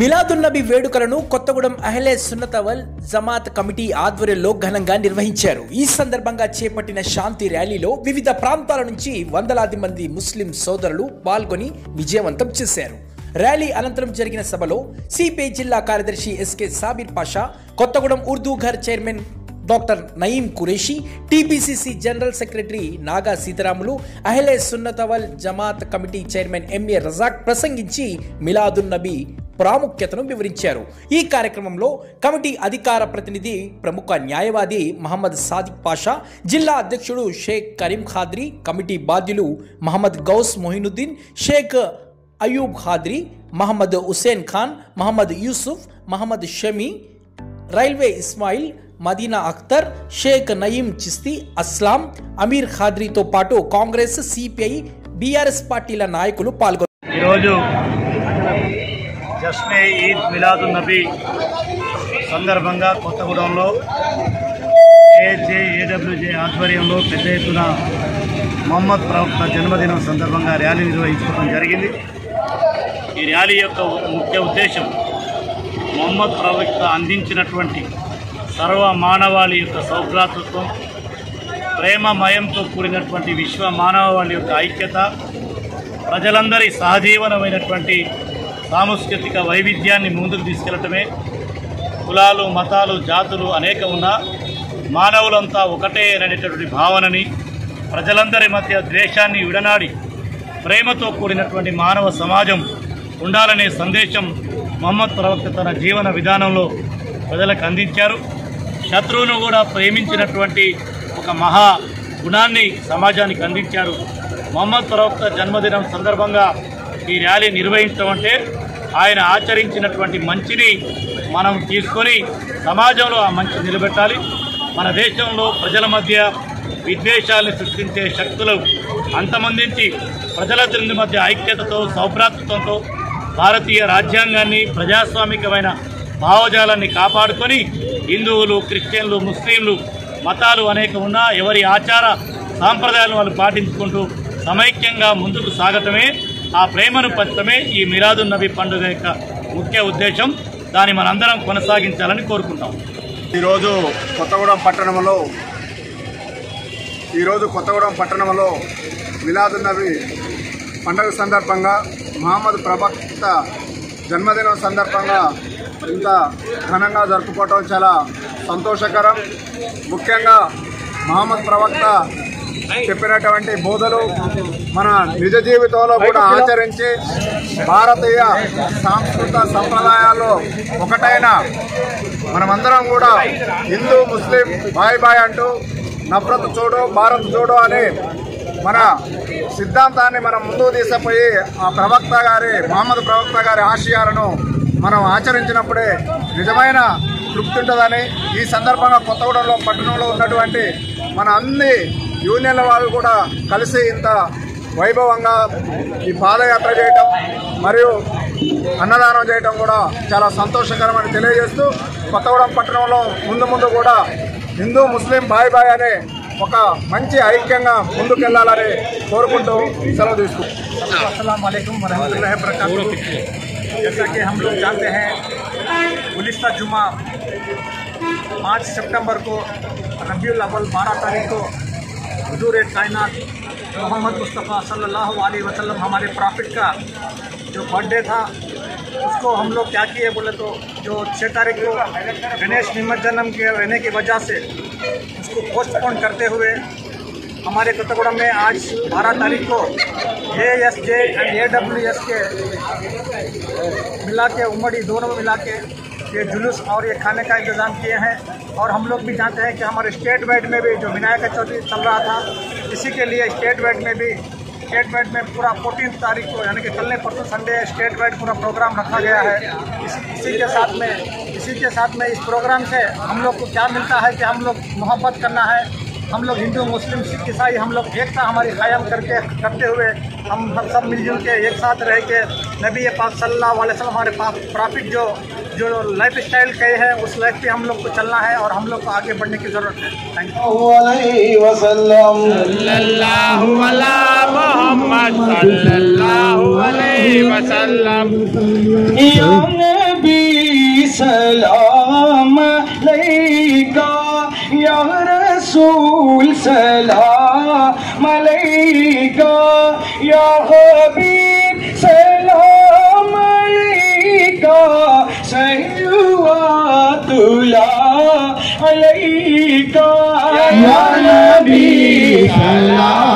మిలాదున్నబీ వేడుకలను కొత్తగూడెం అహ్లే సున్నత్ వల్ జమాత్ కమిటీ ఆధ్వర్యంలో ఘనంగా నిర్వహించారు. ఈ సందర్భంగా చేపట్టిన శాంతి ర్యాలీలో వివిధ ప్రాంతాల నుంచి వందలాది మంది ముస్లిం సోదరులు పాల్గొని విజయవంతం చేశారు. ర్యాలీ అనంతరం జరిగిన సభలో సిపిఐ జిల్లా కార్యదర్శి SK Sabir Pasha, Kothagudem Urdu Ghar chairman doctor Nayeem Qureshi, TPCC general secretary Naga Seetharamulu, Ahle Sunnat Wal Jamaat committee chairman MA Razak ప్రసంగించి మిలాదున్నబీ ప్రాముఖ్యతను వివరించారు. ఈ కార్యక్రమంలో కమిటీ అధికార ప్రతినిధి ప్రముఖ న్యాయవాది మహమ్మద్ సాదిక్ పాషా, జిల్లా అధ్యక్షుడు షేక్ కరీం ఖాద్రీ, కమిటీ బాధ్యులు మహమ్మద్ గౌస్ మొహినుద్దీన్, షేక్ అయూబ్ ఖాద్రీ, మహమ్మద్ హుసేన్ ఖాన్, మహమ్మద్ యూసుఫ్, మహమ్మద్ షమీ, రైల్వే ఇస్మాయిల్, మదీనా అఖ్తర్, షేక్ నయీం చిస్తి, అస్లాం, అమీర్ ఖాద్రీతో పాటు కాంగ్రెస్, సిపిఐ, బీఆర్ఎస్ పార్టీల నాయకులు పాల్గొన్నారు. జశ్నే ఈద్ మిలాదున్నబీ సందర్భంగా కొత్తగూడెంలో ఏజేఏడబ్ల్యూజే ఆధ్వర్యంలో పెద్ద ఎత్తున మొహమ్మద్ ప్రవక్త జన్మదినం సందర్భంగా ర్యాలీ నిర్వహించుకోవడం జరిగింది. ఈ ర్యాలీ యొక్క ముఖ్య ఉద్దేశం మొహమ్మద్ ప్రవక్త అందించినటువంటి సర్వ మానవాళి యొక్క సౌభ్రాతృత్వం, ప్రేమమయంతో కూడినటువంటి విశ్వ మానవాళి యొక్క ఐక్యత, ప్రజలందరి సహజీవనమైనటువంటి సాంస్కృతిక వైవిధ్యాన్ని ముందుకు తీసుకెళ్లటమే. కులాలు, మతాలు, జాతులు అనేక ఉన్నా మానవులంతా ఒకటే అనేటటువంటి భావనని, ప్రజలందరి మధ్య ద్వేషాన్ని విడనాడి ప్రేమతో కూడినటువంటి మానవ సమాజం ఉండాలనే సందేశం మొహమ్మద్ ప్రవక్త తన జీవన విధానంలో ప్రజలకు అందించారు. శత్రువును కూడా ప్రేమించినటువంటి ఒక మహా గుణాన్ని సమాజానికి అందించారు. మొహమ్మద్ ప్రవక్త జన్మదినం సందర్భంగా ఈ ర్యాలీ నిర్వహించడం అంటే ఆయన ఆచరించినటువంటి మంచిని మనం తీసుకొని సమాజంలో ఆ మంచి నిలబెట్టాలి. మన దేశంలో ప్రజల మధ్య విద్వేషాలను సృష్టించే శక్తులు అంతమొందించి ప్రజలందరి మధ్య ఐక్యతతో, సౌభ్రాతృత్వంతో భారతీయ రాజ్యాంగాన్ని, ప్రజాస్వామికమైన భావజాలాన్ని కాపాడుకొని హిందువులు, క్రిస్టియన్లు, ముస్లింలు మతాలు అనేక ఉన్నా ఎవరి ఆచార సాంప్రదాయాలను వాళ్ళు పాటించుకుంటూ సమైక్యంగా ముందుకు సాగటమే, ఆ ప్రేమను పంచడమే ఈ మిలాదున్నబీ పండుగ యొక్క ముఖ్య ఉద్దేశం. దాన్ని మనందరం కొనసాగించాలని కోరుకుంటాం. ఈరోజు కొత్తగూడెం పట్టణంలో మిలాదున్నబీ పండుగ సందర్భంగా, మహమ్మద్ ప్రవక్త జన్మదినం సందర్భంగా ఇంత ఘనంగా జరుపుకోవటం చాలా సంతోషకరం. ముఖ్యంగా మహమ్మద్ ప్రవక్త చెప్పినటువంటి బోధలు మన నిజ జీవితంలో కూడా ఆచరించి భారతీయ సాంస్కృతిక సంప్రదాయాల్లో ఒకటైన మనమందరం కూడా హిందూ ముస్లిం బాయ్ బాయ్ అంటూ నఫరత్ చూడో భారత్ చూడో అనే మన సిద్ధాంతాన్ని మనం ముందుకు తీసుకుపోయి మహమ్మద్ ప్రవక్త గారి ఆశయాలను మనం ఆచరించినప్పుడే నిజమైన తృప్తి ఉంటుందని ఈ సందర్భంగా కొత్తగూడెంలో పట్టణంలో ఉన్నటువంటి మన అన్ని యూనియన్ల వాళ్ళు కూడా కలిసి ఇంత వైభవంగా ఈ పాదయాత్ర చేయటం మరియు అన్నదానం చేయటం కూడా చాలా సంతోషకరమని తెలియజేస్తూ, కొత్తగూడెం పట్టణంలో ముందు కూడా హిందూ ముస్లిం బాయ్ బాయ్ అనే ఒక మంచి ఐక్యంగా ముందుకెళ్లాలని కోరుకుంటూ సెలవు తీసుకుంటాం. अस्सलाम वालेकुम वरहमतुल्लाहि वबरकातुहू। जैसा कि हम लोग जानते हैं, गुज़िश्ता जुमा 5 सितंबर को रबीउल अव्वल 12 तारीख को हुजूर कायनात मोहम्मद मुस्तफ़ा सल्लल्लाहु अलैहि वसल्लम हमारे प्रॉफिट का जो बर्थडे था, उसको हम लोग क्या किए बोले तो जो 6 तारीख को गणेश निमज्जनम के रहने की वजह से उसको पोस्टपोन करते हुए हमारे कोत्तागुड़म में आज 12 तारीख को ASJ एंड AWS के मिला के उमड़ी दोनों मिला के ये जुलूस और ये खाने का इंतज़ाम किए हैं। और हम लोग भी जानते हैं कि हमारे स्टेट वाइड में भी जो विनायक चौथी चल रहा था, इसी के लिए स्टेट वाइड में पूरा 14 तारीख को यानी कि कल परसों संडे स्टेट वाइड पूरा प्रोग्राम रखा गया है। इसी के साथ में इस प्रोग्राम से हम लोग को क्या मिलता है कि हम लोग मोहब्बत करना है। हम लोग हिंदू, मुस्लिम, सिख, ईसाई हम लोग एकता हमारी कायम करते हुए हम सब मिलजुल के एक साथ रह के नबी पाक सल्लल्लाहु अलैहि वसल्लम हमारे प्रॉफिट जो लाइफ स्टाइल कहे हैं उस लाइफ पे हम लोग को चलना है और हम लोग को आगे बढ़ने की ज़रूरत है। Thank you. सलाम अलैका या रसूल सलाम अलैका या हबीब सलाम अलैका सल्लल्लाहु अलैका या नबी सलाम